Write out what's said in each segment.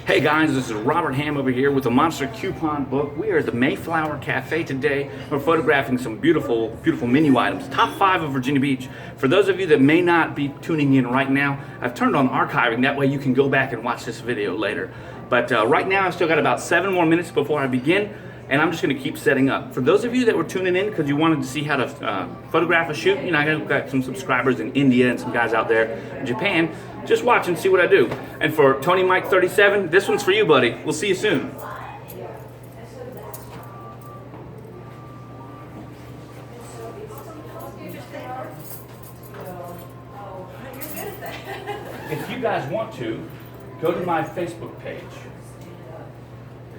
Hey guys, this is Robert Hamm over here with the Monster Coupon Book. We are at the Mayflower Cafe today. We're photographing some beautiful, beautiful menu items. Top 5 of Virginia Beach. For those of you that may not be tuning in right now, I've turned on archiving. That way you can go back and watch this video later. But right now I've still got about 7 more minutes before I begin, and I'm just going to keep setting up. For those of you that were tuning in because you wanted to see how to photograph a shoot, you know, I've got some subscribers in India and some guys out there in Japan. Just watch and see what I do. And for Tony Mike 37, this one's for you, buddy. We'll see you soon. If you guys want to, go to my Facebook page.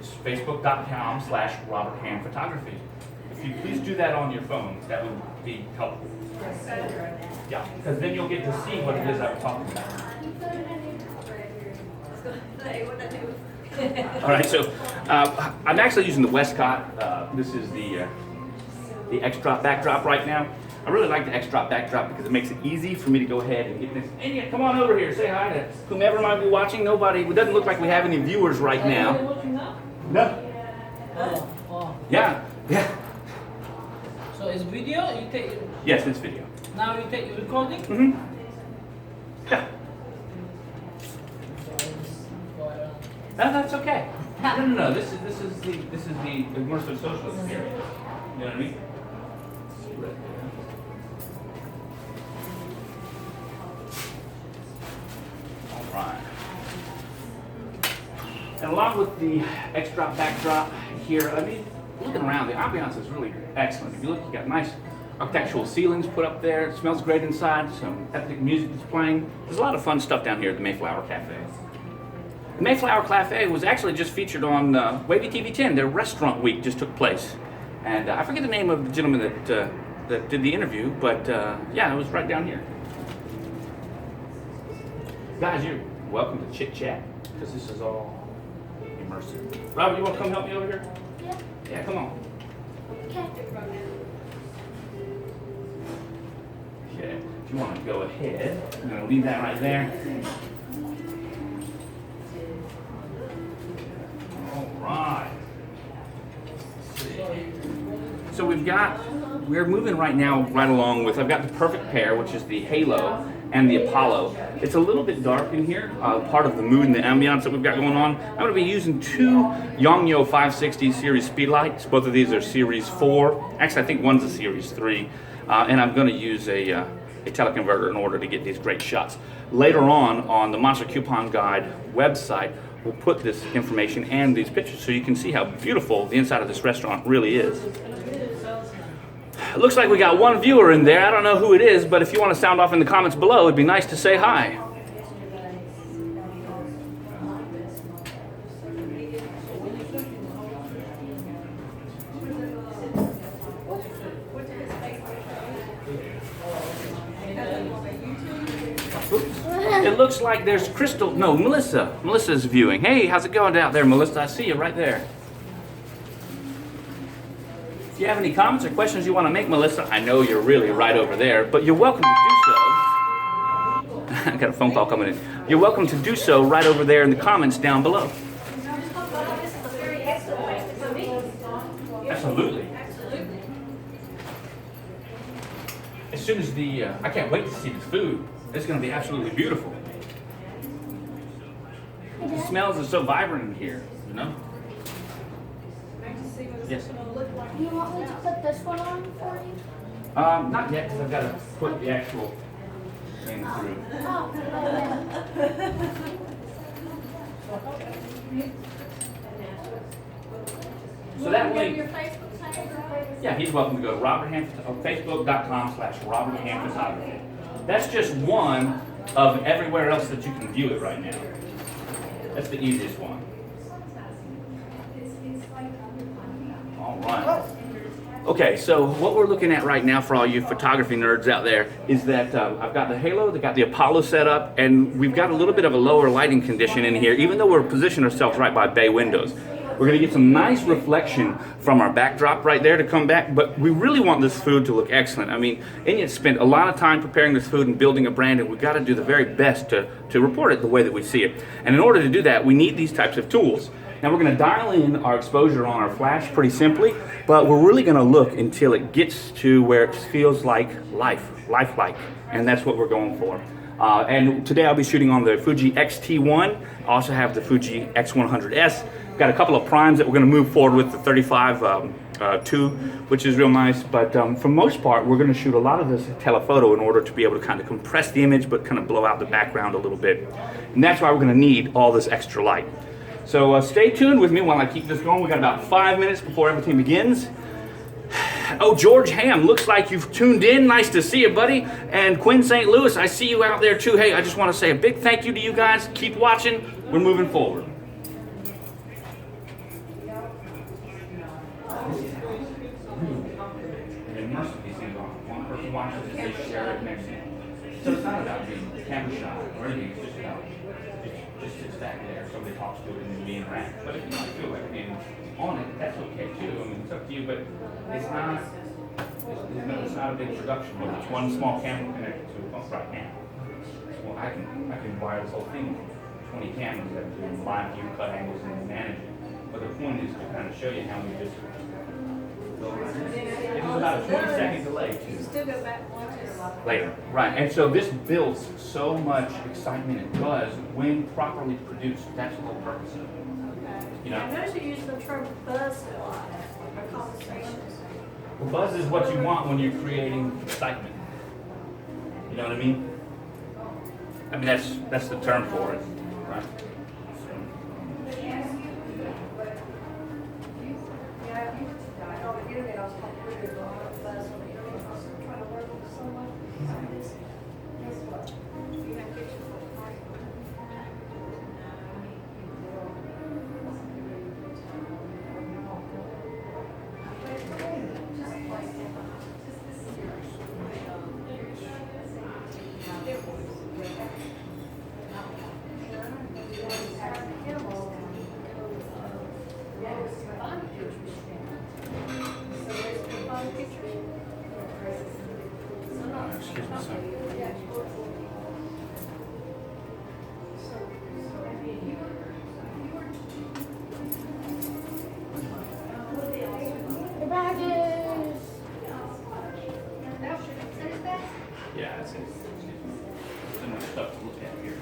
It's facebook.com/Robert Hamm Photography. If you please do that on your phone, that would be helpful. Yeah, because then you'll get to see what it is I was talking about. All right, so I'm actually using the Westcott. This is the X-Drop backdrop right now. I really like the X-Drop backdrop because it makes it easy for me to go ahead and get this. India, come on over here, say hi to whomever might be watching. Nobody, it doesn't look like we have any viewers right now. No. Oh. Yeah. So it's video? You take? Yes, it's video. Now you take recording? Mm-hmm. Yeah. No, that's okay. No. This is the immersive social experience. You know what I mean? All right. And along with the X-Drop backdrop here, I mean, looking around, the ambiance is really excellent. If you look, you got nice architectural ceilings put up there. It smells great inside. Some ethnic music is playing. There's a lot of fun stuff down here at the Mayflower Cafe. The Mayflower Cafe was actually just featured on Wavy TV 10. Their restaurant week just took place. And I forget the name of the gentleman that did the interview, but yeah, it was right down here. Guys, you're welcome to chit chat, because this is all immersive. Robert, you want to come help me over here? Yeah. Yeah, come on. Okay. Okay, if you want to go ahead, I'm going to leave that right there. All right. So we're moving right now right along with, I've got the perfect pair, which is the Halo and the Apollo. It's a little bit dark in here, part of the mood and the ambiance that we've got going on. I'm going to be using 2 Yongnuo 560 series speed lights. Both of these are series 4. Actually, I think one's a series 3. And I'm going to use a teleconverter in order to get these great shots. Later on the Monster Coupon Guide website, we'll put this information and these pictures so you can see how beautiful the inside of this restaurant really is. It looks like we got 1 viewer in there. I don't know who it is, but if you want to sound off in the comments below, it'd be nice to say hi. It looks like there's Crystal. No, Melissa. Melissa's viewing. Hey, how's it going out there, Melissa? I see you right there. If you have any comments or questions you want to make, Melissa, I know you're really right over there, but you're welcome to do so. I got a phone call coming in. You're welcome to do so right over there in the comments down below. Absolutely. As soon as I can't wait to see the food. It's going to be absolutely beautiful. The smells are so vibrant in here, you know? Yes. Do you want me to put this one on for you? Not yet, because I've got to put the actual thing through. Oh, So that link, your Facebook page? yeah, he's welcome to go to facebook.com/Robert Hamm Photography. That's just one of everywhere else that you can view it right now. That's the easiest one. All right. Okay, so what we're looking at right now for all you photography nerds out there is that I've got the Halo, I've got the Apollo set up, and we've got a little bit of a lower lighting condition in here, even though we're positioned ourselves right by bay windows. We're gonna get some nice reflection from our backdrop right there to come back, but we really want this food to look excellent. I mean, Inyat spent a lot of time preparing this food and building a brand, and we've got to do the very best to report it the way that we see it. And in order to do that, we need these types of tools. Now we're gonna dial in our exposure on our flash pretty simply, but we're really gonna look until it gets to where it feels like lifelike, and that's what we're going for. And today I'll be shooting on the Fuji X-T1. I also have the Fuji X100S. Got a couple of primes that we're going to move forward with, the 35-2, which is real nice. But for most part, we're going to shoot a lot of this telephoto in order to be able to kind of compress the image, but kind of blow out the background a little bit. And that's why we're going to need all this extra light. So stay tuned with me while I keep this going. We got about 5 minutes before everything begins. Oh, George Hamm, looks like you've tuned in. Nice to see you, buddy. And Quinn St. Louis, I see you out there too. Hey, I just want to say a big thank you to you guys. Keep watching. We're moving forward. Immersive these things on. One person watches it, they share it next to you. So it's not about being camera shy or anything. It's just about just sits back there. Somebody talks to it and then we interact. But if you don't feel like being on it, that's okay too. I mean, it's up to you, but it's not. It's not a big production. It's one small camera connected to a phone right now. Well, I can wire this whole thing. 20 cameras that do live view, cut angles, and manage it. But the point is to kind of show you how we just. It was about a 20-second delay too. Still go back and watch it. Later, right? And so this builds so much excitement and buzz when properly produced. That's the whole purpose of it. You know. I noticed you use the term buzz a lot in our conversations. Well, buzz is what you want when you're creating excitement. You know what I mean? I mean that's the term for it, right? Excuse me, sir. The badges. Yeah, that's it. There's enough stuff to look at here.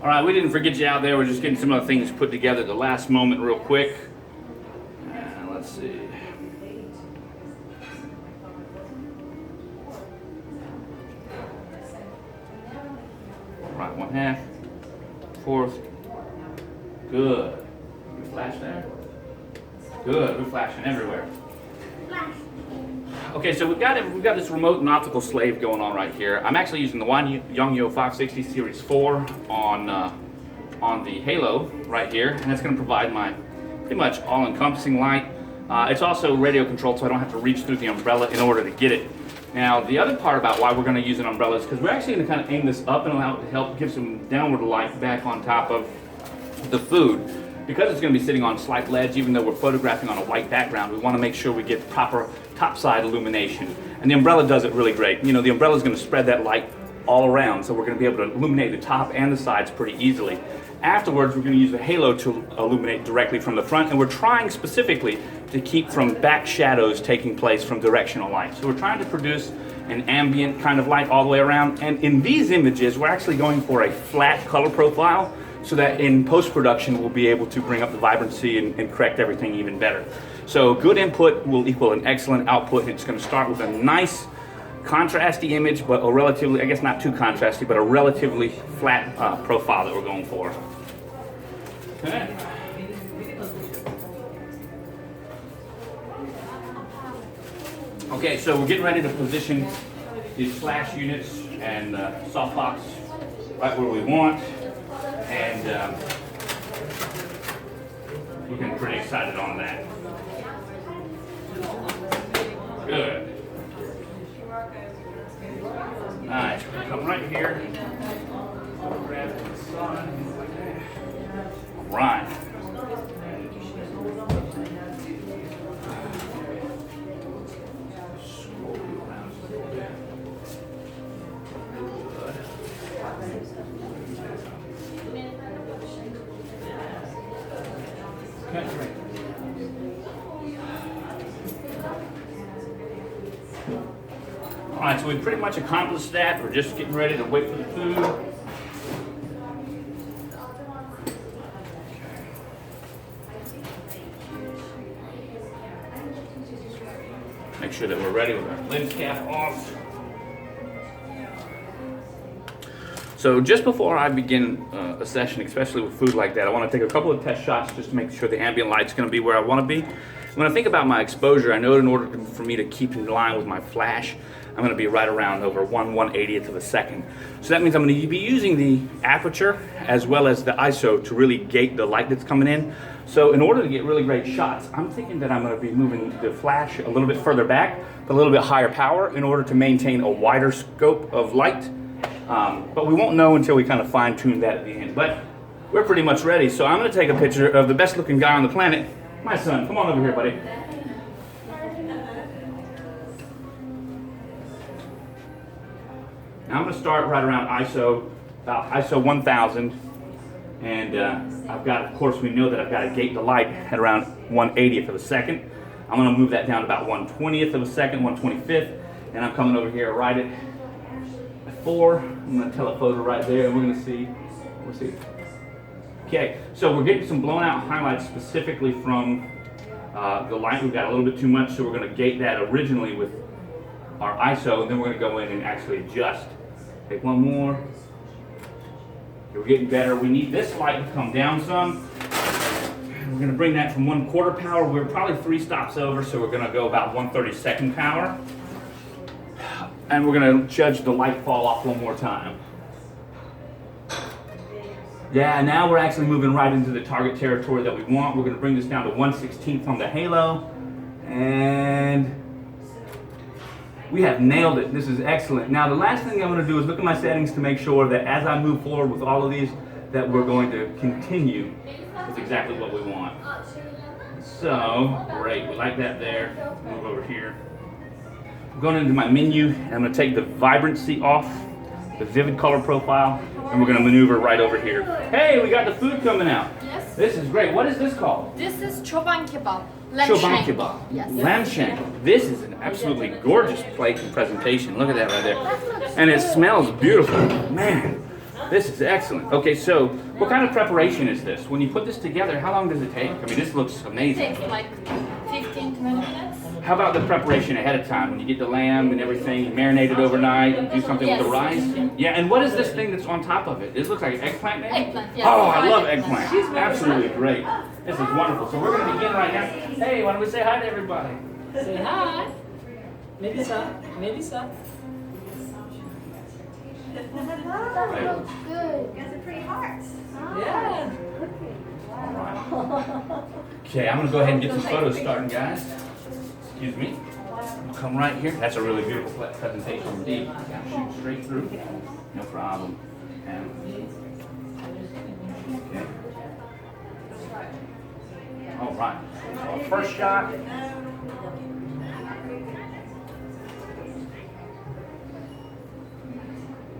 All right, we didn't forget you out there. We're just getting some other things put together at the last moment real quick. Let's see. Right, 1/2, 4th. Good. You flash there? Good, we're flashing everywhere. Okay, so we've got this remote and optical slave going on right here. I'm actually using the Yongyo 560 Series 4 on the halo right here, and it's going to provide my pretty much all-encompassing light. It's also radio controlled, so I don't have to reach through the umbrella in order to get it. Now, the other part about why we're going to use an umbrella is because we're actually going to kind of aim this up and allow it to help give some downward light back on top of the food. Because it's going to be sitting on a slight ledge, even though we're photographing on a white background, we want to make sure we get proper topside illumination. And the umbrella does it really great. You know, the umbrella is going to spread that light all around, so we're going to be able to illuminate the top and the sides pretty easily. Afterwards, we're going to use the halo to illuminate directly from the front, and we're trying specifically to keep from back shadows taking place from directional light. So we're trying to produce an ambient kind of light all the way around. And in these images, we're actually going for a flat color profile, so that in post-production we'll be able to bring up the vibrancy and correct everything even better. So good input will equal an excellent output. It's going to start with a nice contrasty image, but a relatively, I guess not too contrasty, but a relatively flat profile that we're going for. Okay. Okay, so we're getting ready to position these flash units and softbox right where we want. And we're getting pretty excited on that. Good. Nice. Come right here. Grab the sun. Right. Scroll you around a little bit. Good. Okay. All right, so we pretty much accomplished that. We're just getting ready to wait for the food. Make sure that we're ready with our lens cap off. So just before I begin a session, especially with food like that, I want to take a couple of test shots just to make sure the ambient light's going to be where I want to be. When I think about my exposure, I know in order for me to keep in line with my flash, I'm going to be right around over 1/180th of a second. So that means I'm going to be using the aperture as well as the ISO to really gate the light that's coming in. So in order to get really great shots, I'm thinking that I'm going to be moving the flash a little bit further back, but a little bit higher power in order to maintain a wider scope of light. But we won't know until we kind of fine tune that at the end. But we're pretty much ready. So I'm going to take a picture of the best looking guy on the planet, my son. Come on over here, buddy. Now I'm going to start right around ISO 1000. And I've got, of course, we know that I've got to gate the light at around 1/80th of a second. I'm going to move that down to about 1/20th of a second, 1/25th. And I'm coming over here right at 4. I'm going to telephoto right there, and we're going to see. We'll see. Okay, so we're getting some blown out highlights specifically from the light. We've got a little bit too much, so we're going to gate that originally with our ISO, and then we're going to go in and actually adjust. Take one more. Okay, we're getting better. We need this light to come down some. We're going to bring that from 1/4 power. We're probably 3 stops over, so we're going to go about 1/32 power. And we're going to judge the light fall off one more time. Yeah, now we're actually moving right into the target territory that we want. We're going to bring this down to 1/16th on the halo. And we have nailed it. This is excellent. Now the last thing I'm going to do is look at my settings to make sure that as I move forward with all of these, that we're going to continue with exactly what we want. So, great. We like that there. Move over here. I'm going into my menu, and I'm going to take the vibrancy off, the vivid color profile, and we're going to maneuver right over here. Hey, we got the food coming out. Yes. This is great. What is this called? This is choban kebab. Lamb Choban shank. kebab. Yes. Lamb shank. This is an absolutely gorgeous plate and presentation. Look at that right there. And it smells beautiful. Man, this is excellent. Okay, so what kind of preparation is this? When you put this together, how long does it take? I mean, this looks It amazing. takes like 15 to 20 minutes. How about the preparation ahead of time? When you get the lamb and everything, you marinate it overnight, and do something with the rice? Yeah, and what is this thing that's on top of it? This looks like eggplant maybe? Eggplant, yes. Oh, I Fried love eggplant. eggplant. Absolutely great. This is wonderful. So we're going to begin right now. Hey, why don't we say hi to everybody? Say hi. Melissa. Melissa. That looks good. You guys are pretty hearts. Yeah. Okay, I'm going to go ahead and get some photos started, guys. Excuse me. I'll come right here. That's a really beautiful presentation indeed. Shoot straight through. No problem. And, okay. All right. So our first shot.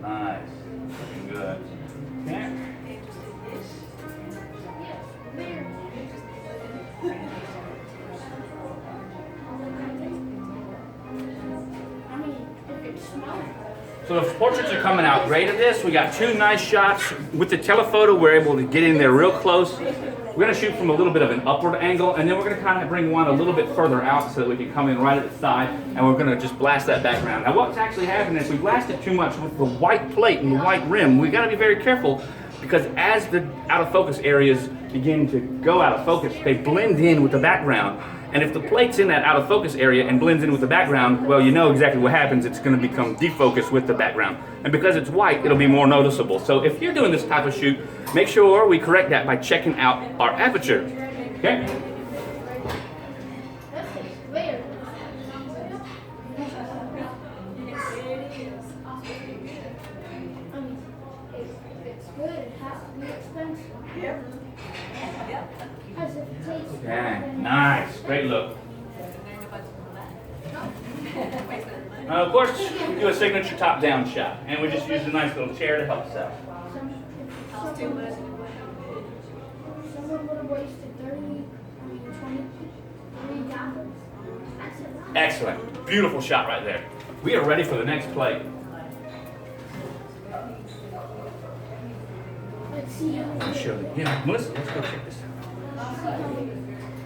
Nice. Looking good. Okay. So the portraits are coming out great of this. We got 2 nice shots. With the telephoto, we're able to get in there real close. We're going to shoot from a little bit of an upward angle, and then we're going to kind of bring one a little bit further out so that we can come in right at the side, and we're going to just blast that background. Now what's actually happening is we blasted too much with the white plate and the white rim. We've got to be very careful because as the out of focus areas begin to go out of focus, they blend in with the background. And if the plate's in that out of focus area and blends in with the background, well, you know exactly what happens. It's going to become defocused with the background. And because it's white, it'll be more noticeable. So if you're doing this type of shoot, make sure we correct that by checking out our aperture. Okay? That's weird. I mean, if it's good, it has to be expensive. Yep. As if it tastes good. Yeah, nice. Great look. Of course, we do a signature top-down shot, and we just use a nice little chair to help us out. Someone would have wasted 23 dollars. That's a lot. Excellent. Beautiful shot right there. We are ready for the next plate. Let's see how I'll show you. Yeah, Melissa, let's go check this out.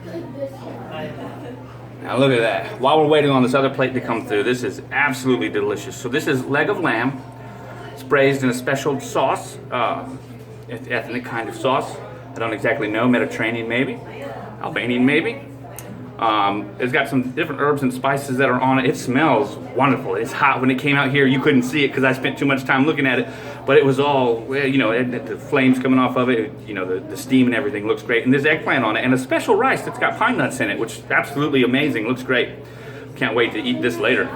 good this is. Now look at that. While we're waiting on this other plate to come through, this is absolutely delicious. So this is leg of lamb. It's braised in a special sauce, ethnic kind of sauce. I don't exactly know, Mediterranean maybe, Albanian maybe. It's got some different herbs and spices that are on it. It smells wonderful. It's hot. When it came out here, you couldn't see it because I spent too much time looking at it. But it was all, well, you know, the flames coming off of it, you know, the steam and everything looks great. And there's eggplant on it and a special rice that's got pine nuts in it, which is absolutely amazing. Looks great. Can't wait to eat this later.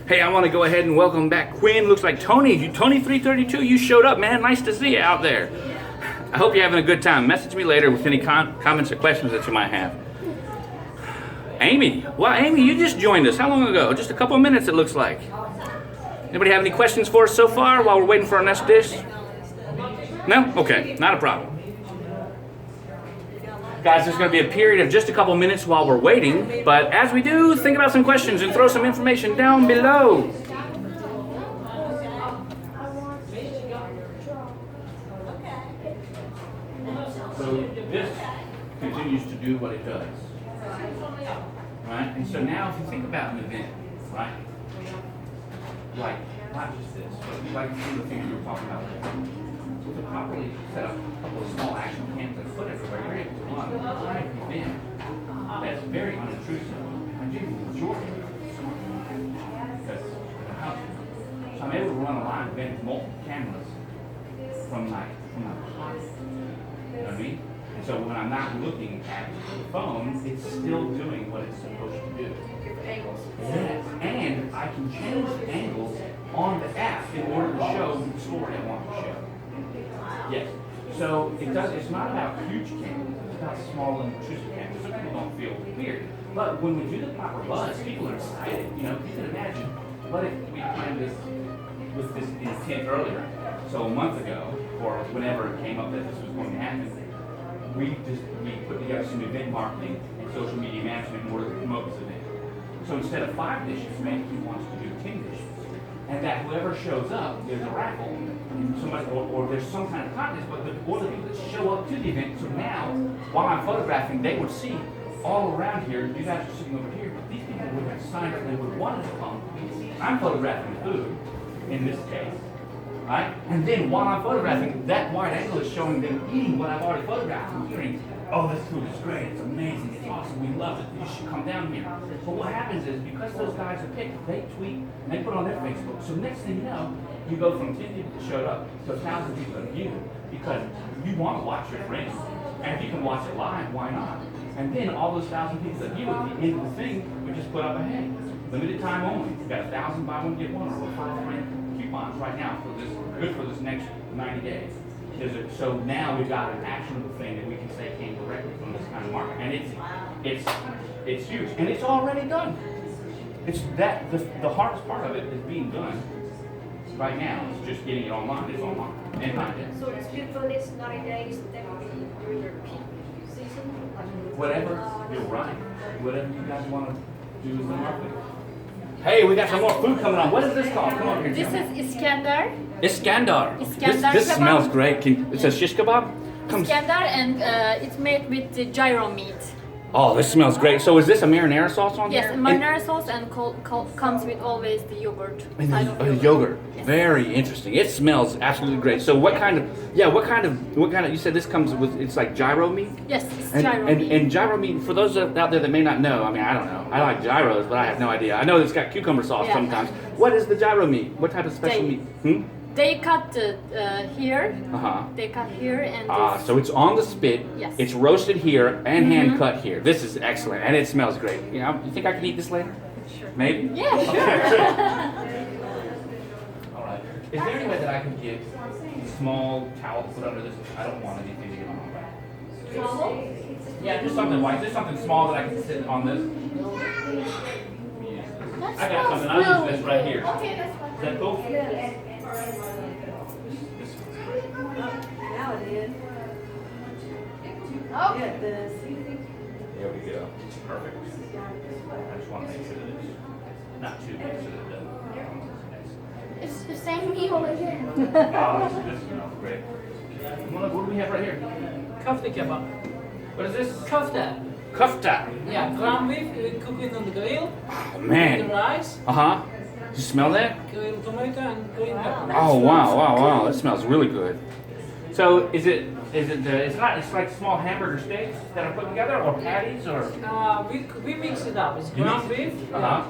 Hey, I want to go ahead and welcome back Quinn. Looks like Tony 332, you showed up, man. Nice to see you out there. I hope you're having a good time. Message me later with any comments or questions that you might have. Amy, well, Amy, you just joined us. How long ago? Just a couple of minutes, it looks like. Anybody have any questions for us so far while we're waiting for our next dish? No? Okay, not a problem. Guys, there's going to be a period of just a couple minutes while we're waiting, but as we do, think about some questions and throw some information down below. So this continues to do what it does, right? And so now if you think about an event, right? Like, not just this, but like some of the things we were talking about there. With a properly set up a couple of small action cams that put everywhere, you're able to run a live event that's very unintrusive. I do the majority of it because so I'm able to run a live event with multiple cameras from my pocket. You know what I mean? And so when I'm not looking at the phone, it's still doing what it's supposed to do. Angles. Yes, and I can change the angles on the app in order to show the story I want to show. Yes. So it's not about huge cameras, it's about small and intrusive cameras. So people don't feel weird. But when we do the proper buzz, people are excited. You know, you can imagine, what if we planned this with this intent earlier? So a month ago, or whenever it came up that this was going to happen, we put together some event marketing and social media management in order to promote this event. So instead of 5 dishes, maybe he wants to do 10 dishes. And that whoever shows up, there's a raffle, and somebody, or there's some kind of contest, but the people that show up to the event, so now, while I'm photographing, they would see all around here, you guys are sitting over here, but these people would have signed up, they would want to come. I'm photographing the food, in this case, right? And then while I'm photographing, that wide angle is showing them eating what I've already photographed and hearing, oh, this food is great, it's amazing, it's awesome, we love it, you should come down here. But what happens is, because those guys are picked, they tweet, and they put on their Facebook. So next thing you know, you go from 10 people that showed up to 1,000 people that viewed, because you want to watch your friends. And if you can watch it live, why not? And then all those 1,000 people that view at the end of the thing, we just put up a, hey, limited time only. We've got 1,000 buy one, get one, or 5 free coupons right now for this, good for this next 90 days. So now we've got an actionable thing that we can say came directly from this kind of market, and it's huge, and it's already done. It's that the hardest part of it is being done right now. It's just getting it online. It's online and content. So it's good for this 90 days, that will be during your peak season? Whatever you're right, whatever you guys want to do is the marketing. Hey, we got some more food coming on. What is this called? Come on here. This is Iskandar. Iskandar. Iskandar This kebab. smells great. It says shish kebab. Iskandar, and it's made with the gyro meat. Oh, this smells great. So is this a marinara sauce on Yes, here? marinara sauce and comes with always the yogurt. And side of yogurt. Yes. Very interesting. It smells absolutely great. So what kind of? You said this comes with? It's like gyro meat. Yes, it's And, gyro and, meat. and gyro meat, for those out there that may not know, I mean, I don't know. I like gyros, but I have no idea. I know it's got cucumber sauce Yeah. sometimes. What is the gyro meat? What type of special They- meat? Hmm? They cut the here. Uh-huh. They cut here and Ah, this. so it's on the spit. Yes. It's roasted here and hand cut here. This is excellent, and it smells great. You know, you think I can eat this later? Sure. Maybe? Yeah, sure. All right. Is there any way that I can get a small towel to put under this? I don't want anything to get on my back. Yeah, just something white. Just something small that I can sit on this. I got something. I'll use this right here. Okay, that's fine. Is that cool? Now it is. Oh, Get this. There we go. Perfect. I just want to make sure that it's not too big so that it doesn't. it's the same meal again. Oh, this smells great. What do we have right here? Kofta kebab. What is this? Kofta. Kofta. Yeah, ground beef, cook it on the grill. Oh, The man. rice, Uh-huh. You smell that? grilled tomato and green pepper. Oh, wow. That smells really good. So it's like small hamburger steaks that are put together, or patties, or? We mix it up. It's You ground mix beef. Uh-huh.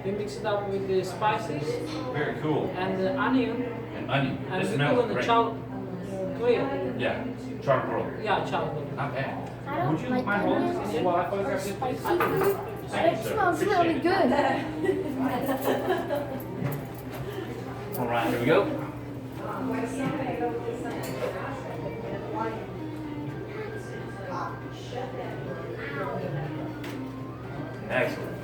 We mix it up with the spices Very cool. and the onion, And onion. and This we put smells on the great. grill. Yeah. Charcoal. Yeah, charcoal. Not bad. I don't Would you like mind holding onions. this while I photograph this? Spicy food. Thank you, It sir. smells really Appreciate it. good. All right, here we go. Excellent.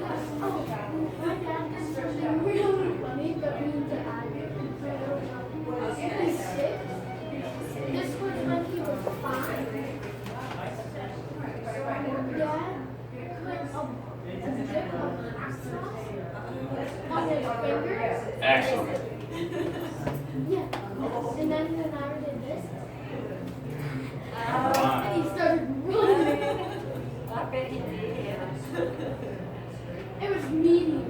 My dad does something really funny, but we need to add it. He's 6. This was when he was 5. Dad put a dip of hot sauce on his fingers. Excellent. Yeah. And then when I did this, All right. and he started running. I bet he did. It was medium.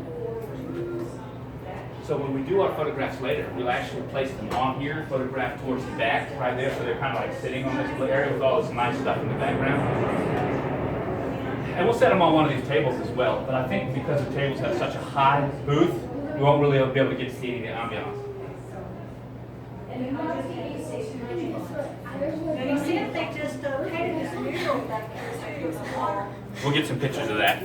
So when we do our photographs later, we'll actually place them on here, photograph towards the back, right there, so they're kind of like sitting on this area with all this nice stuff in the background. And we'll set them on one of these tables as well, but I think because the tables have such a high booth, we won't really be able to get to see any of the ambiance. And you see if they just painted this mural back there. We'll get some pictures of that.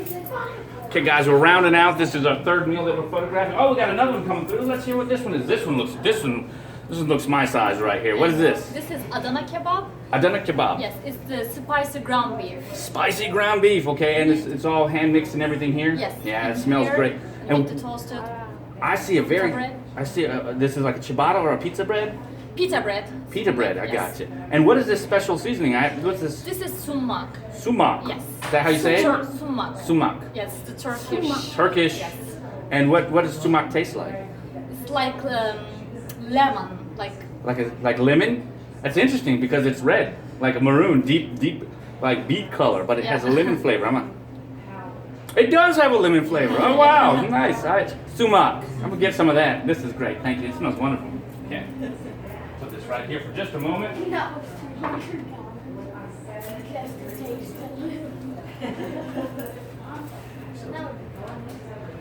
Okay, guys, we're rounding out. This is our third meal that we're photographing. Oh, we got another one coming through. Let's hear what this one is. This one looks my size right here. What is this? This is Adana kebab. Adana kebab. Yes, it's the spicy ground beef. Spicy ground beef, okay, and it's all hand mixed and everything here. Yes. Yeah, it and smells here, great. With And the toasted I see a very, bread. I see this is like a ciabatta or a pizza bread. pita bread. Pita bread, I Yes. got you. And what is this special seasoning? What's this? This is sumak. Sumak. Yes. Is that how you say it? Sumak. Sumak. Yes, the Turkish. Turkish. Yes. And what does sumak taste like? It's like lemon, Like lemon? That's interesting because it's red, like a maroon, deep, like beet color, but it has a Yeah. lemon flavor. It does have a lemon flavor. Oh wow, nice. All right. Sumak. I'm gonna get some of that. This is great. Thank you. It smells wonderful. Okay. Put this right here for just a moment. No, it's 200 That's the taste. No.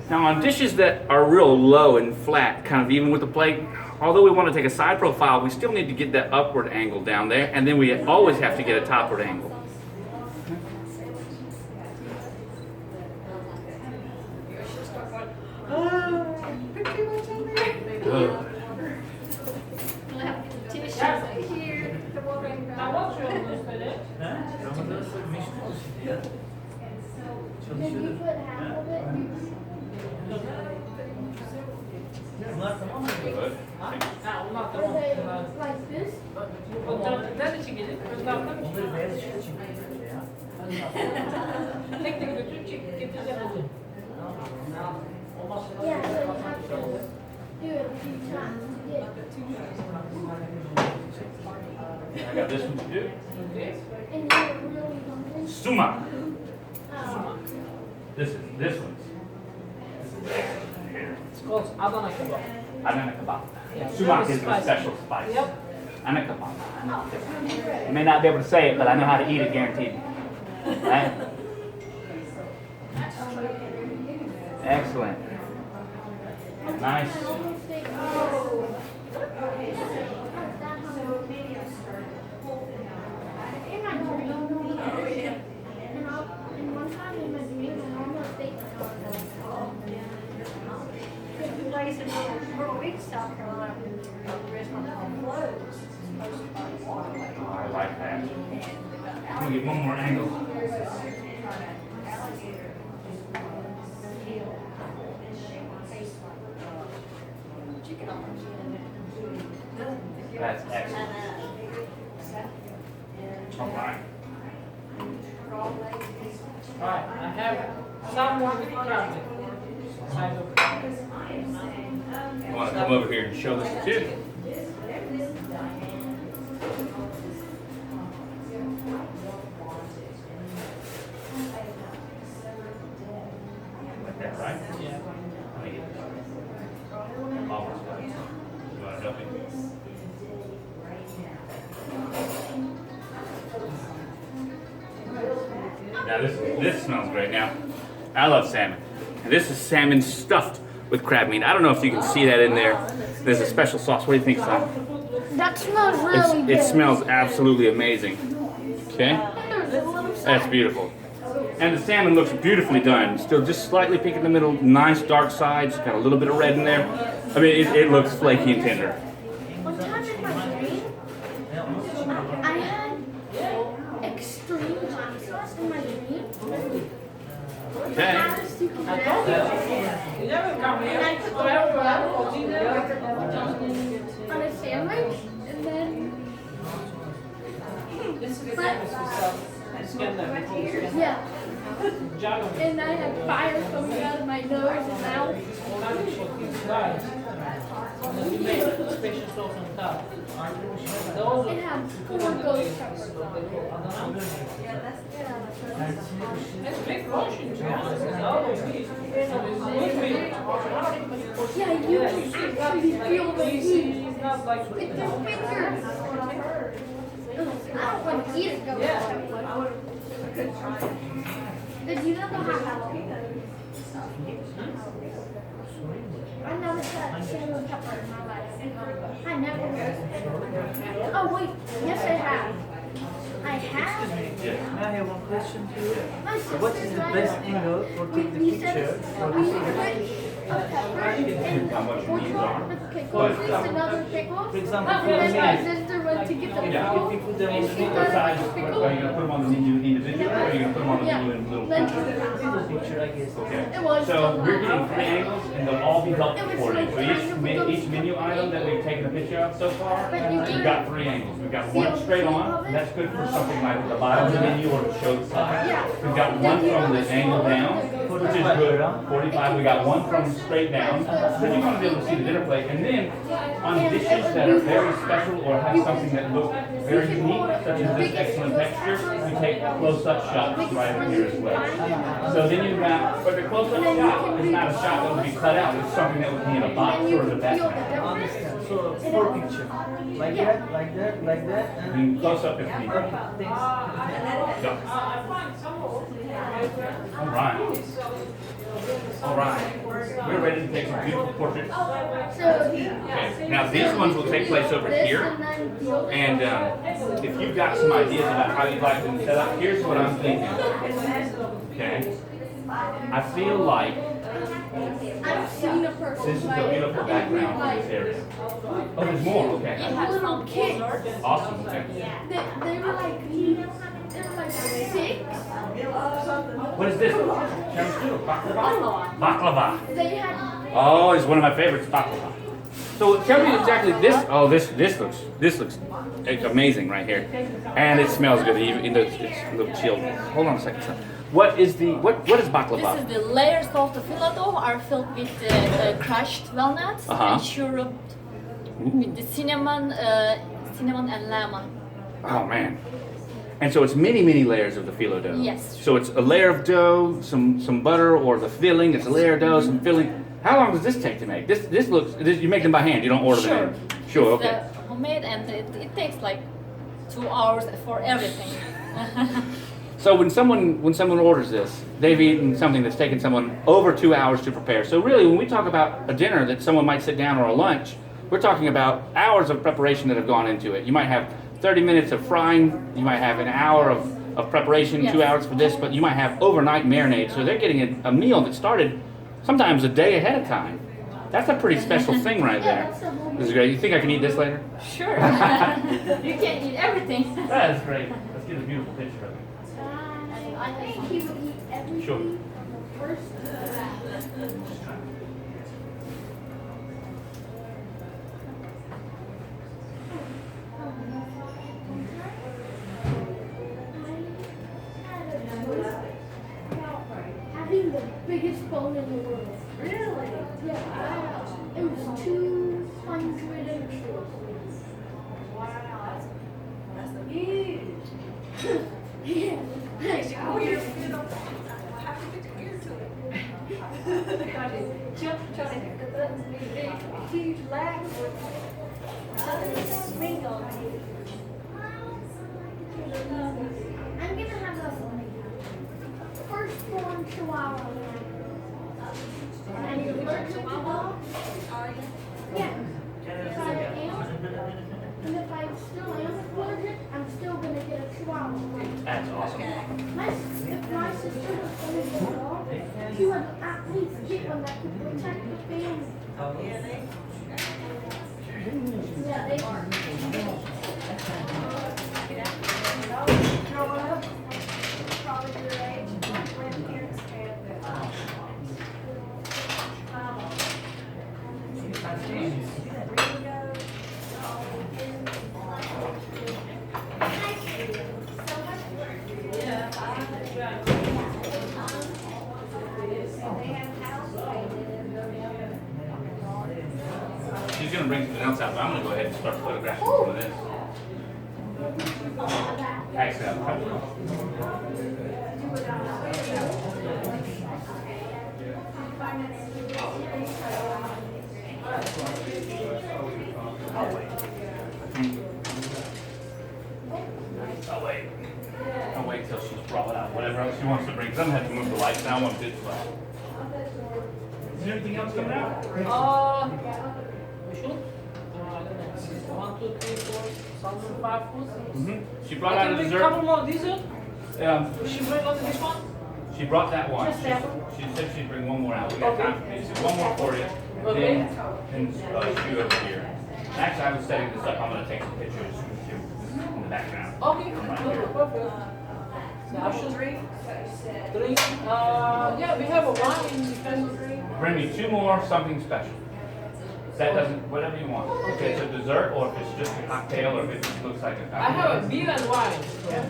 Now on dishes that are real low and flat, kind of even with the plate, although we want to take a side profile, we still need to get that upward angle down there, and then we always have to get a topward angle. Good. Now what's your nose for it? Then you put half of it. Good. Ha, onlar Or tamam. they like this. O tarafı nerede çekelim? Kızlardan mı? Tek tek götür, çek, getireceğim onu. Yeah, so you have to do it a few times. I got this one to do. And you're really hungry? Sumac. Oh. This one's. This is excellent here. It's called Adana kebab. Adana kebab. Yeah. Sumac is the Spicy. special spice. Yep. Adana kebab. I may not be able to say it, but I know how to eat it, guaranteed. Right? Excellent. Nice. The place in Myrtle Beach, South Carolina, the restaurant called Flo's. Oh, I like that. I'm gonna get one more angle. That's excellent. All right. Alright, I have someone with crab meat. Side of I want to come over here and show this too. Like that, right? yeah. Let me get this. Almost done. You want to help me? Now this smells great. Now, I love salmon. And this is salmon stuffed with crab meat. I don't know if you can see that in there. There's a special sauce. What do you think, Simon? That smells really good. It smells absolutely amazing. Okay? That's beautiful. And the salmon looks beautifully done. Still just slightly pink in the middle, nice dark sides, got a little bit of red in there. I mean, it looks flaky and tender. One time in my dream, I had extreme hot sauce in my dream. Okay. I was super I told mad. you. You never come here. And I put the Whatever, whole whatever. on a sandwich, and then This is the same stuff. Scan that. yeah, Juggle. and I had fire coming out of my nose and mouth. And you make special sauce on top. Those It had 4 ghost peppers. It's big portion, to be honest. It's always meat. So it's good meat. Yeah, you can actually feel the heat. It's not like. It's your fingers. I don't want to eat it though. Did you know the hot I never had salmon pepper in my life. I never had. Oh wait, yes I have. I have. May I have one question to you? My sister What is the best angle for taking the we said picture for we this put image? a pepper and How much one meat are? with pickles, another pickle. For example, And for then my me, sister went to get the if pickle. we put them And in she the thought Size, it was are you pickle. going to put them on the menu individually, or are you going to put them on the Yeah. menu in little Then pictures? picture, I guess. Okay. it was So still we're hot. getting 3 angles, and they'll all be helpful It was for you. like So kind each, of each menu item that we've taken a picture of so far, But you we've can got 3 angles. We've got see one the straight shape on, of it? that's good for something like the bottom of the menu or to show the side. Yeah. We've got one from the angle down, which is good, 45. We got one from straight down, so you want to be able to see the dinner plate. And then on dishes that are very special or have something that looks very unique, such as this excellent texture, we take close-up shots right over here as well. So then you've got, but the close-up shot is not a shot that would be cut out. It's something that would be in a box And you or in the can feel the background. difference. So, 4 picture. Like that, like that, like that, I and mean, close-up if needed. okay, thanks. Go. All right. All right. We're ready to take some beautiful portraits. So Okay. Now these ones will take place over this here. and then the other. And if you've got some ideas about how you'd like them set up, here's what I'm thinking. Okay. I feel like I've seen a person this is like a beautiful background for this area. Oh, there's more. Okay. little kids. Awesome. Okay. They were like 6. What is this? Tiramisu, baklava. Baklava. They had Oh, it's one of my favorites, baklava. So tell me exactly this. Oh, this looks amazing right here, and it smells good. Even though it's a little chilled. Hold on a second. What is baklava? This is the layers of the fillet dough are filled with crushed walnuts Uh-huh. and shrubed with the cinnamon and lemon. Oh man. And so it's many layers of the phyllo dough. Yes. So it's a layer of dough, some butter, or the filling. It's a layer of dough, some filling. How long does this take to make? This looks. You make them by hand. You don't order them in. Sure. It's Okay. homemade, and it takes like 2 hours for everything. So when someone orders this, they've eaten something that's taken someone over 2 hours to prepare. So really, when we talk about a dinner that someone might sit down or a lunch, we're talking about hours of preparation that have gone into it. You might have 30 minutes of frying. You might have an hour of preparation, Yes. 2 hours for this, but you might have overnight marinade. So they're getting a meal that started sometimes a day ahead of time. That's a pretty special thing right there. This is great. You think I can eat this later? Sure. You can eat everything. That is great. Let's get a beautiful picture of it. I think he would eat everything Sure. first. Having the biggest bone in the world. Really? Yeah. It was 200 inches. Wow. That's huge. Yeah. Oh, you don't have to get your ear to it. Big, huge legs with swing on you. I'm gonna have a firstborn chihuahua. And you're allergic to dogs? Are you? Yeah. If I am, and if I still am allergic, I'm still gonna get a chihuahua. That's awesome. If my sister was gonna get a dog, she would at least get one that could protect the family. Yeah, they. Yeah, they are. Growing up, probably your age, my grandparents had Ringo, She's gonna bring something else out, but I'm gonna go ahead and start photographing some of this. Actually, I'll probably. I'll wait. I'll wait. I'll wait till she's brought out whatever else she wants to bring. Because I'm gonna have to move the lights now. I want to do this. Is there anything else coming out? We should. 1, 2, 3, 4, something 5 foods. She brought I out can a make a dessert. couple more dessert. She She bring on this one. brought that one. Just that one? She said she'd bring one more out. We got Okay. time for these. So one more for you. Okay. And shoot over here. Actually, I was setting this up. I'm going to take some pictures with you in the background. Okay, Right here. perfect. I should drink. Drink. Yeah, we have a wine. Depends. Bring me 2 more, something special. That doesn't, whatever you want. If it's a dessert or if it's just a cocktail or if it just looks like a I have a beer and wine. Yeah,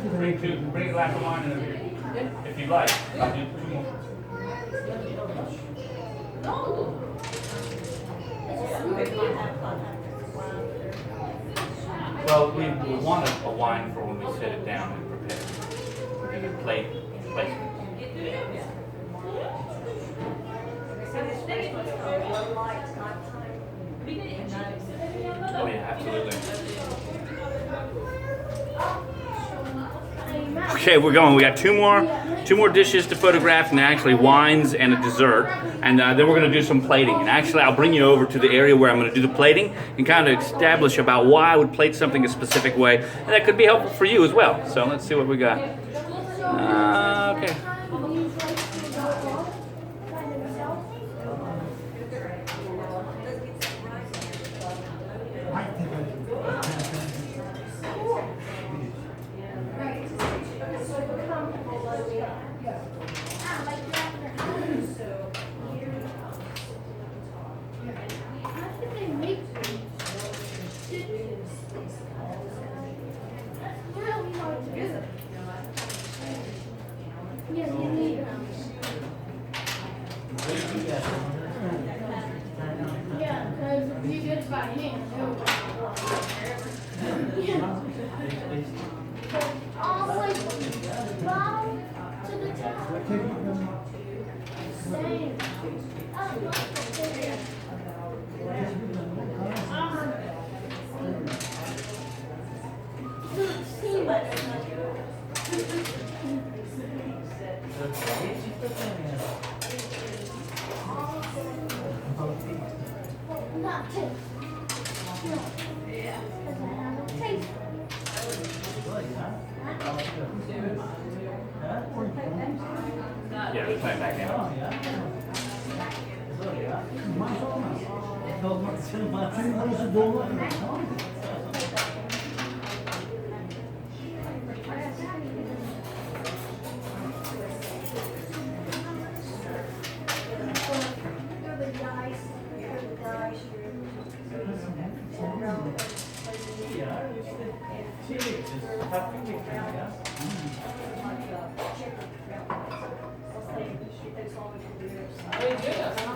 bring a glass of wine and a beer. Yeah. If you'd like, I'll do 2 more. No. Well, we want a wine for when we sit it down and prepare. We're going to plate placement. Oh yeah, absolutely. Okay, we're going. We got two more dishes to photograph, and actually wines and a dessert, and then we're going to do some plating. And actually, I'll bring you over to the area where I'm going to do the plating and kind of establish about why I would plate something a specific way, and that could be helpful for you as well. So let's see what we got. Okay. Yeah, you need them. Yeah, because if you did it by hand, it would Same. Not taste. No. Because I have a taste. Yeah, just play back now.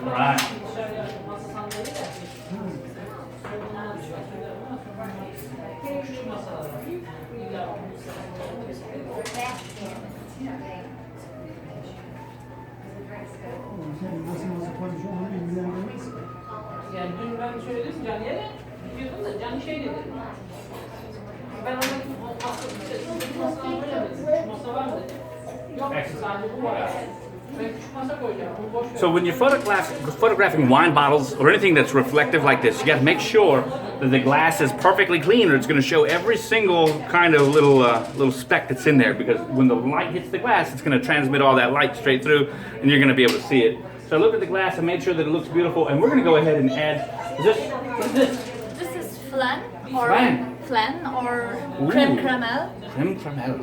Right. Küçük masalar var. Yani dün ben söyledim Can'ya da gidiyordum da Can şey dedi. Ben ona masa böyle dedim. Küçük masa var mı dedi. Yok sadece bu var. Ben küçük masa koyacağım. Bunu boş ver. So when you're photographing wine bottles or anything that's reflective like this, you got to make sure that the glass is perfectly clean, or it's going to show every single kind of little speck that's in there. Because when the light hits the glass, it's going to transmit all that light straight through, and you're going to be able to see it. So I looked at the glass and made sure that it looks beautiful, and we're going to go ahead and add this. What is this? This is flan or Flan. creme caramel. Creme caramel.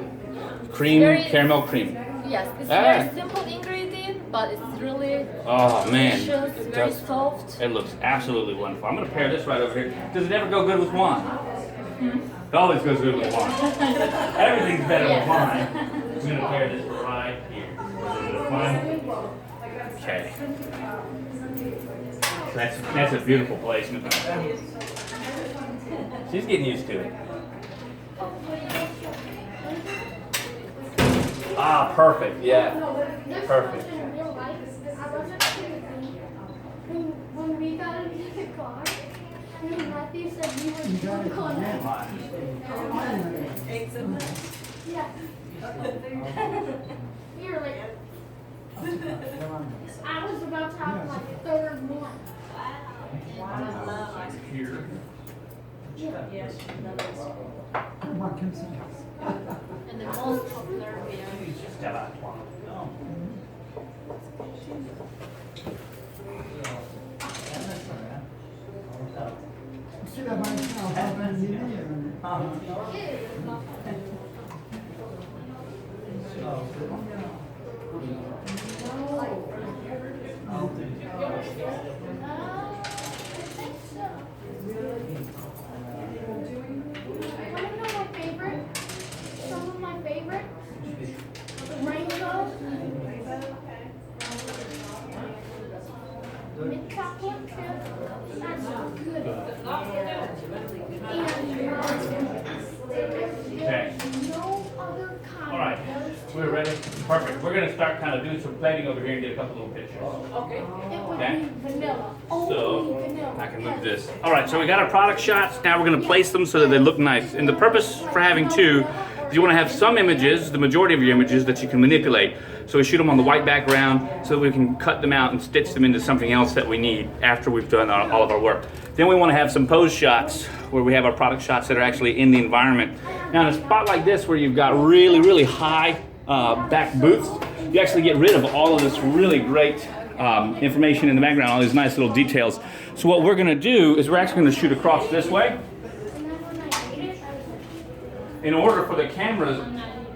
Cream, Very- caramel cream. Yes, it's Ah. very simple ingredient, but it's really Oh man, delicious, it very does. soft. It looks absolutely wonderful. I'm going to pair this right over here. Does it ever go good with wine? It always goes good with wine. Everything's better with wine. I'm going to pair this right here. Wine. Okay. That's a beautiful placement. She's getting used to it. Ah, perfect. Yeah. Perfect. In real life, I wasn't kidding. When we got into the car, Matthew said we were drunk on it. Yeah. We were like, I was about to have my third one. Here. And the most popular beer. I think so. Want to know my favorite? Some of my favorite? Rainbow. Mint chocolate chip. That's good. Okay. And no other kind. All right. We're ready. Perfect. We're going to start kind of doing some plating over here and get a couple little pictures. Okay. It would Okay. be vanilla. So, Only vanilla. I can move this. All right, so we got our product shots. Now we're going to place them so that they look nice. And the purpose for having two is you want to have some images, the majority of your images, that you can manipulate. So we shoot them on the white background so that we can cut them out and stitch them into something else that we need after we've done all of our work. Then we want to have some pose shots where we have our product shots that are actually in the environment. Now in a spot like this where you've got really, really high back booths, you actually get rid of all of this really great information in the background, all these nice little details. So what we're going to do is we're actually going to shoot across this way And then when I ate it, I was like, in order for the cameras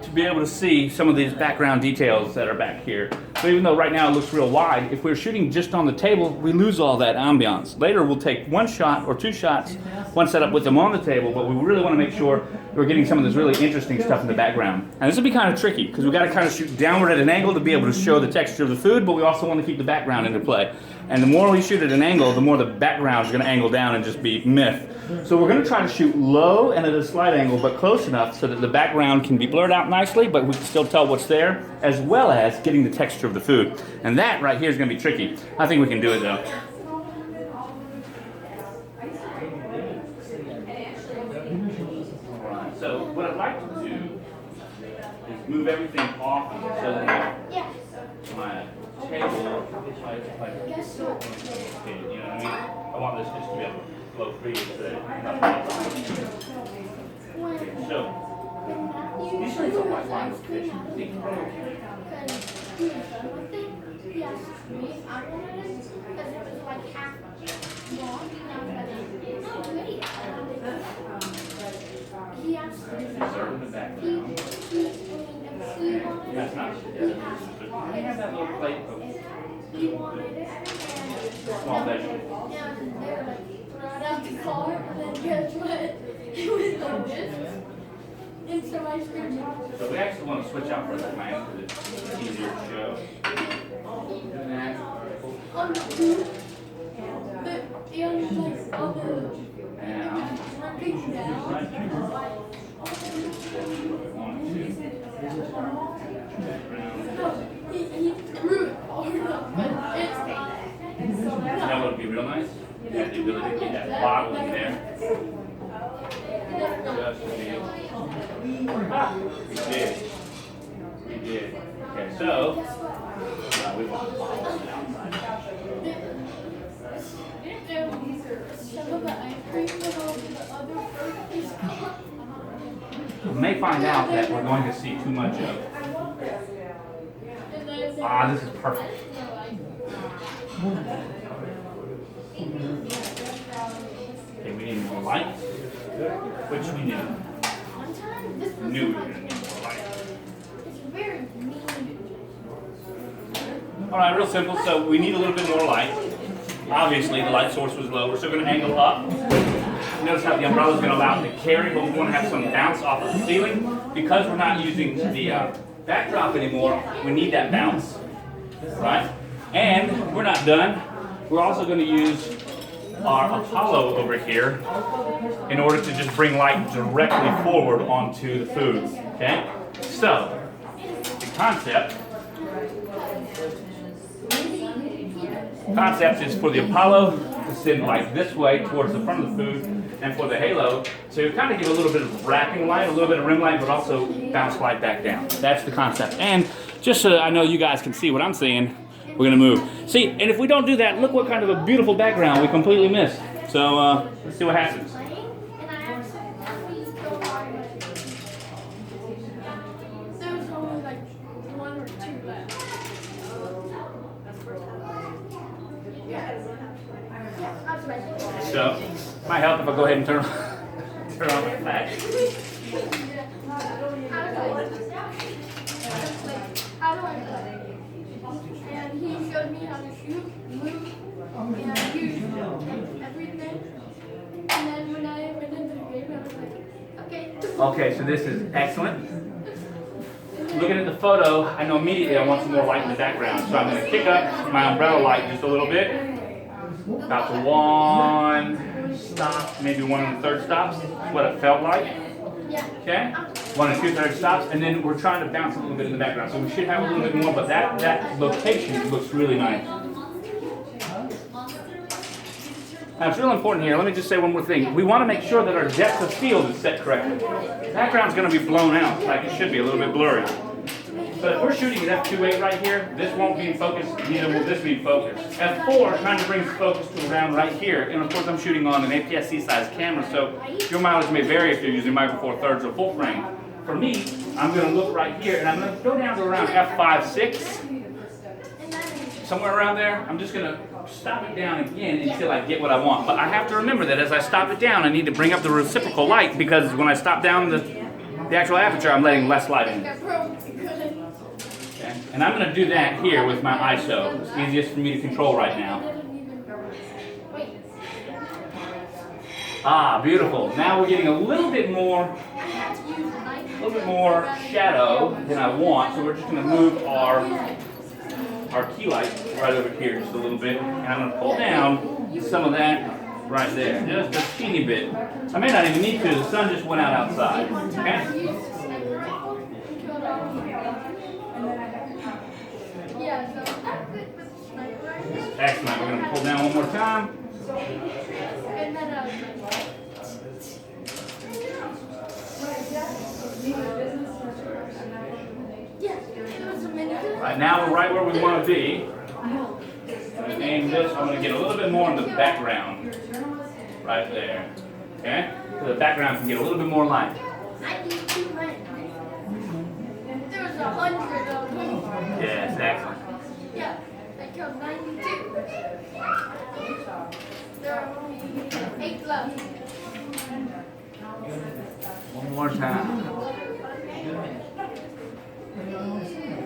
to be able to see some of these background details that are back here. So even though right now it looks real wide, if we're shooting just on the table, we lose all that ambiance. Later we'll take one shot or two shots, one setup with them on the table, but we really want to make sure we're getting some of this really interesting stuff in the background. And this will be kind of tricky because we've got to kind of shoot downward at an angle to be able to show the texture of the food, but we also want to keep the background into play. And the more we shoot at an angle, the more the background is going to angle down and just be myth. So we're going to try to shoot low and at a slight angle, but close enough so that the background can be blurred out nicely, but we can still tell what's there, as well as getting the texture of the food. And that right here is going to be tricky. I think we can do it though. Alright, so what I'd like to do is move everything off so that Yes. my table, Guess what? okay, you know what I mean? I want this just to be able to flow freely so that nothing. Okay, so When Matthew these are the was white line ice cream location. out of the car, because he was done with it, he asked me if I wanted it, because it was like half long, and I was like, no, wait, I don't think he asked me, Preserve the background. he wanted That's it, not, he asked I have that little plate of he wanted it, and small vegetables. yeah, they were like, throw it out the car, and then guess what? It was the whisk. And so I screamed. So we actually want to switch out for the man because it's easier to show. And that. On the food, but it was like all the Now, dripping down. He threw it hard enough, but it's that would be real nice. You have the ability to get that bottle in there. Just to be. We did. We did. Okay, so we want bottles on the outside. some of the ice cream went over the other person's cup. We may find out that we're going to see too much of. And then Ah, this is perfect. Okay, we need more light, which we knew. one time, this was Knew we were like, going to need more light. it's very mean. All right, real simple. So we need a little bit more light. Obviously, the light source was low. We're still going to angle up. Notice how the umbrella is going to allow it to carry, but we want to have some bounce off of the ceiling. Because we're not using the backdrop anymore, we need that bounce, right? And we're not done. We're also going to use our Apollo over here in order to just bring light directly forward onto the food, okay? So, the concept is for the Apollo to send light this way towards the front of the food, and for the halo to kind of give a little bit of wrapping light, a little bit of rim light, but also bounce light back down. That's the concept. And just so that I know you guys can see what I'm seeing, we're gonna move. See, and if we don't do that, look what kind of a beautiful background we completely missed. So let's see what happens. And I accidentally threw water. There was only like one or two left. Yeah, that's right. So, might help if I go ahead and turn on the flash. How do I play? And he showed me how to shoot, move, and use everything. And then when I went into the game, I was like, okay. Okay, so this is excellent. Looking at the photo, I know immediately I want some more light in the background. So I'm going to kick up my umbrella light just a little bit. About to one stop, maybe 1 1/3 stops. That's what it felt like. Yeah. Okay? 1 2/3 stops, and then we're trying to bounce a little bit in the background. So we should have a little bit more, but that location looks really nice. Now it's real important here. Let me just say one more thing. We want to make sure that our depth of field is set correctly. The background's going to be blown out, like it should be, a little bit blurry. But if we're shooting at f2.8 right here, this won't be in focus, neither will this be in focus. f4 kind of brings focus to around right here, and of course I'm shooting on an APS-C size camera, so your mileage may vary if you're using micro four thirds or full frame. For me, I'm going to look right here, and I'm going to go down to around f5, 6, somewhere around there. I'm just going to stop it down again until I get what I want. But I have to remember that as I stop it down, I need to bring up the reciprocal light, because when I stop down the actual aperture, I'm letting less light in. Okay. And I'm going to do that here with my ISO. It's easiest for me to control right now. Ah, beautiful. Now we're getting a little bit more little bit more shadow than I want, so we're just going to move our key light right over here just a little bit, and I'm going to pull down some of that right there, just a teeny bit. I may not even need to, the sun just went out outside. Okay? Excellent. We're going to pull down one more time. Right now we're right where we want to be. I'm going to aim this. I'm going to get a little bit more in the background. Right there. Okay? So the background can get a little bit more light. There's 100 of them. Yes, excellent. Yeah, I killed 92. There are only 8 left. One more time.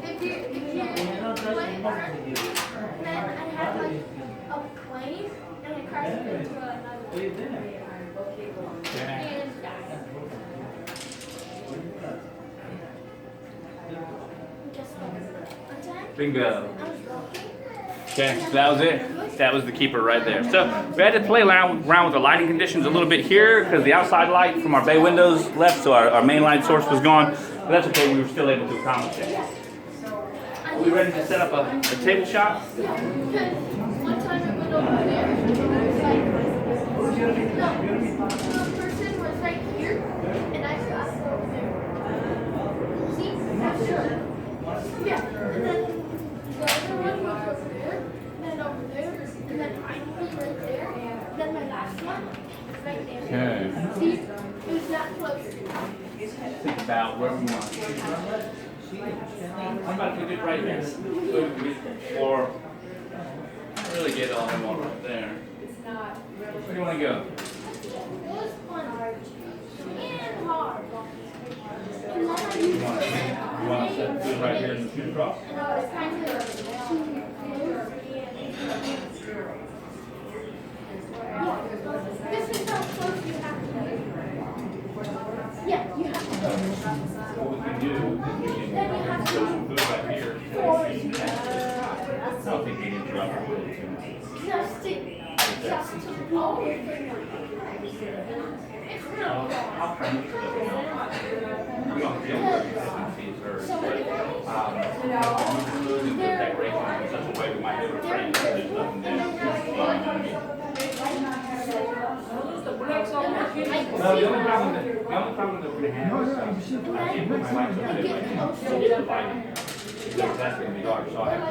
If you play hard, then I have like a plane and I crashed into another plane. Okay. And died. Just one time, Bingo. I was walking. Okay, so that was it. That was the keeper right there. So we had to play around with the lighting conditions a little bit here because the outside light from our bay windows left, so our main light source was gone. But that's okay, we were still able to accomplish it. Are we ready to set up a table shot? Yeah, because one time I went over there and it was like, no, the person was right here and I got over there. See? That's sure. Yeah, and then the other one was over there, and then over there, and then finally right there, and then my last one was right there. Okay. See? It was that close. Think about where we want. How about we do it right there? So we get, or really get all them all right there. Where do you want to go? It was fun and hard. And then I used You want to set food right here and shoot across? and I was kind of too close. Yeah. This is how close you have to be. Yeah, you have to go. What we can do is we Then you can have put to some food right here. I don't think we can drop it really too much. just to all your fingers. It's really hard. I'll try to make it. We don't feel very efficiencies or food and the decoration in such a way we might be able to frame it. There's nothing there. No, the only problem that we have is I can't put my lights up there like the lighting. Because that's going to be dark, so I have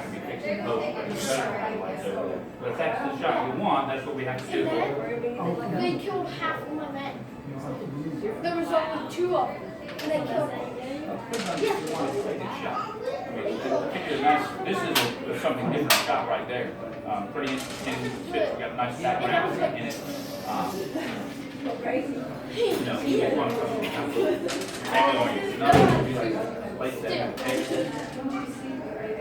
to be fixing those, but it's better to have lights over there. But if that's the shot you want, that's what we have to do. They killed half of my men. There was only 2 of them, and they killed them. Yeah. Good shot. I mean, particularly nice. This is something different shot right there. Pretty interesting. It's got a nice background in it. You know, you just want something to kind of another would be like late segmentation.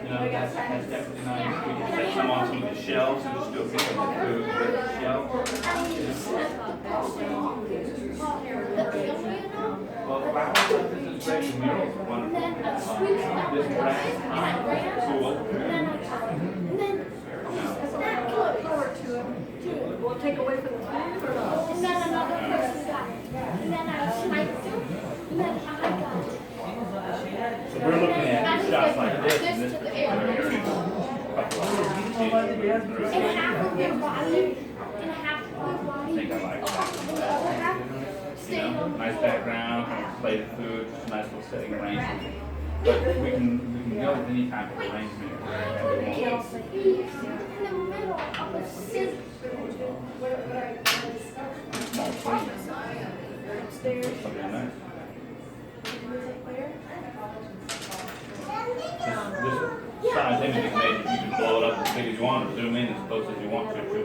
You know, that's definitely nice. We can set some on some of the shelves and just do a picture of the food with the shelf. Well, the flower stuff is great. The murals are wonderful. This grass, cool. Will it take away from the food or not? And then another person got it. And then I sniped him. And then I got it. So we're looking at shots like this and This this to the air. And half of their body, and half of their body, I think I like that. and the other half You stayed know, over nice there. background, plated food, just a nice little setting arrangement. But we can go with any type of arrangement. It's in the middle of a city. Small plate. Something nice. This size image is made that you can blow it up as big as you want or zoom in as close as you want to too.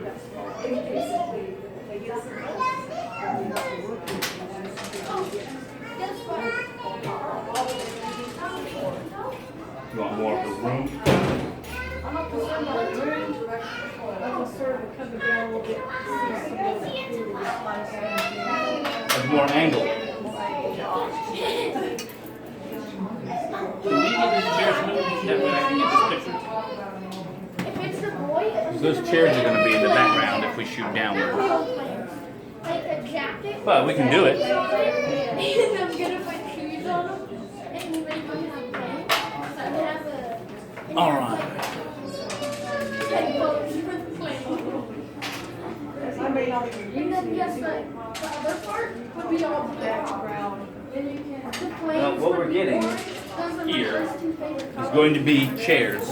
You want more of the room? I'm not concerned about the room. I'm concerned with coming down a little bit to see some of the food that's like There's more angle. Can we get these chairs moved? That way I can get this picture. If it's the boy, Those chairs are going to be in the background if we shoot downward. like a jacket. But we can do it. And I'm gonna put shoes on them and make them have pants. So I'm gonna have a All right. headphones for the plane. I may not even And use then it. guess what? The other part would be all the background. The plane. Well, what we're getting those are my here first two favorite It's colors. going to be chairs,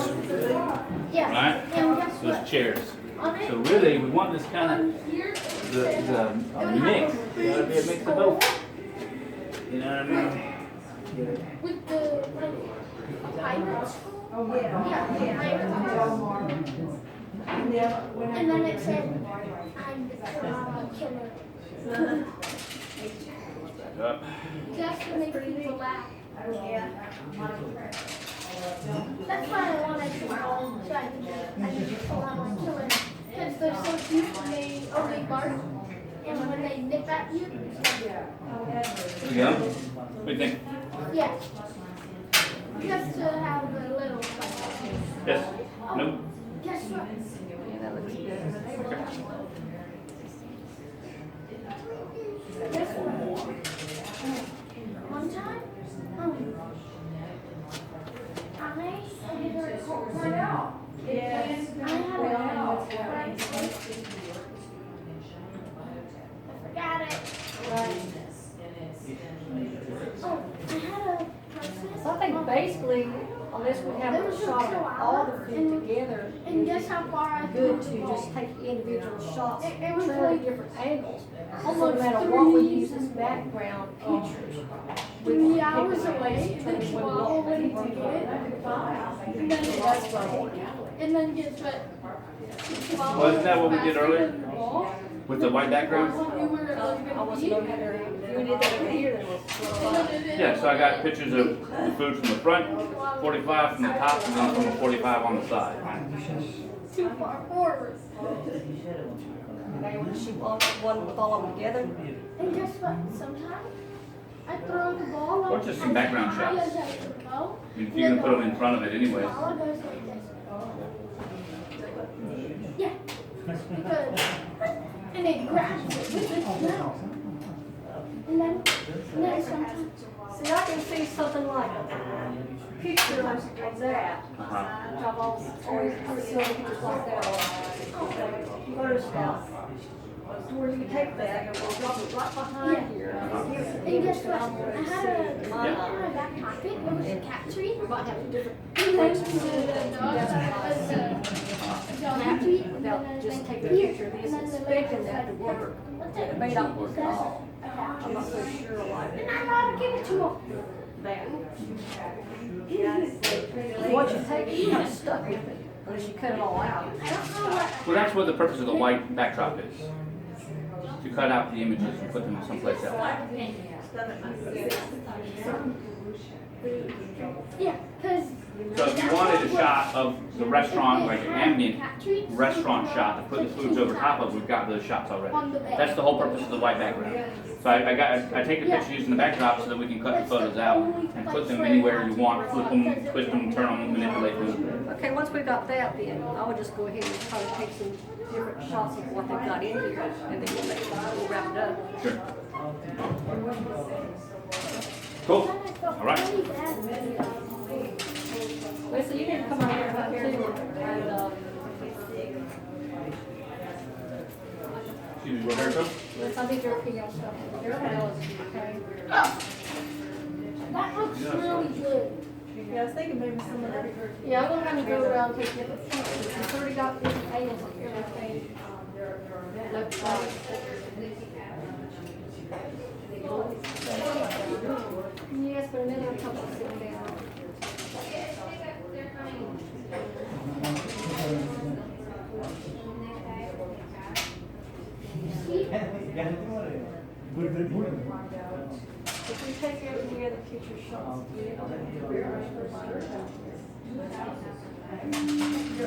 Yeah. right? And guess Those what? chairs. On it, So really, we want this kind of here, the mix. It's gotta be a mix of both. You know what I mean? with the like pirates. Oh, yeah. Yeah, pirates. And then it said, I'm the killer. Up. Just to make people laugh. That's why I wanted to know, so I could call them a killer. Because they're so cute and they only bark. And when they nip at you, Here we go. What do you think? yeah. Just to have a little. Yes? No? Guess what? Guess what? One time, I forgot it. Oh, I had a process. So I think basically, on this, we have a shot of all the food together. And guess how far I Good to just take individual shots, It was really like different angles. So no almost matter what we 3 use as background pictures, we 3 can hours pick and away, choose and when we all want ready to to take get it. And then it That's does what And then guess what? Wasn't that what we did earlier? With the white background? I wasn't looking at her. If we did that over here, then we'll. Yeah, so I got pictures of the food from the front, 45 from the top, and then from the 45 on the side. Too far forward. Okay, when she one with all of them together. And guess what? Sometimes I throw the ball Or up just some background as high shots. as I can go. If you're gonna put them in front of it anyway. The ball goes like this. Yeah. Because, and it grabs it with its mouth. And then sometimes. See, I can see something like pictures of that. Uh-huh. Which I've always seen pictures like that on Photoshop. Where you can take that and we'll drop it right behind here. And give it the And image guess that what? I'm I going to had see. in my back pocket, it was a cat tree. We might have a different And then the dog was a dog tree. without just taking a picture of this and expecting that to work. It may not work at all. I'm not so sure like And I gotta give it to him. that. Once you take it, you're kind of stuck with it, unless you cut it all out. I don't know what. Well, that's what the purpose of the white backdrop is. To cut out the images and put them someplace else. Yeah, because. So if you wanted a shot of the restaurant, like an ambient restaurant shot to put the foods over top of, we've got those shots already. That's the whole purpose of the white background. So I take the pictures using the backdrop so that we can cut the photos out and put them anywhere you want, flip them, twist them, turn them, manipulate them. Okay, once we got that, then I would just go ahead and try to take some different shots of what they've got in here, and then we'll wrap it up. Sure. Cool. All right. Lisa, you need to come over here too, and, Excuse me, Roberto? Lisa, I need your opinion on stuff. Everybody else, okay? That looks really good. Yeah, I was thinking maybe some of that. Yeah, I'm gonna kind of go around and take different pictures. It's already got different angles of everything. Looks like. Yes, but another couple sit down. If we take every other picture shots, we don't have to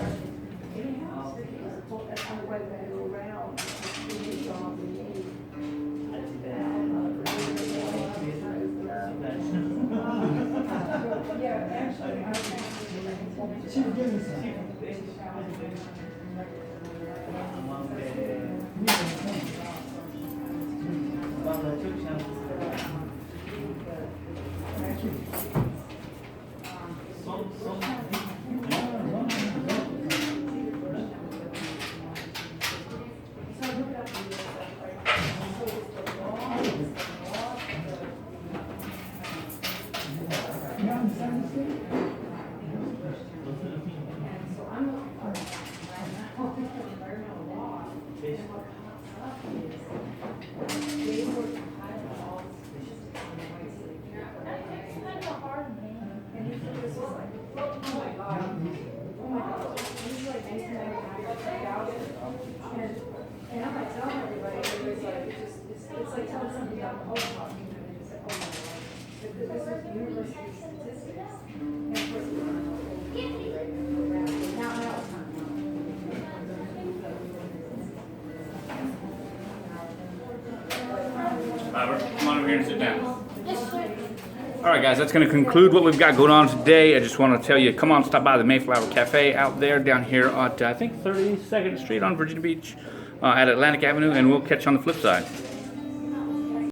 On the way back around, we saw the need. Yeah, actually, and I'm like telling everybody, everybody's like, it's like telling somebody about the whole talk, you know, and say, oh my God. But this is university statistics. And of course, we don't know what we're doing. Now it's time. Robert, come on over here and sit down. Yes, sir. All right, guys, that's going to conclude what we've got going on today. I just want to tell you, come on, stop by the Mayflower Cafe out there down here at, I think, 32nd Street on Virginia Beach at Atlantic Avenue, and we'll catch you on the flip side.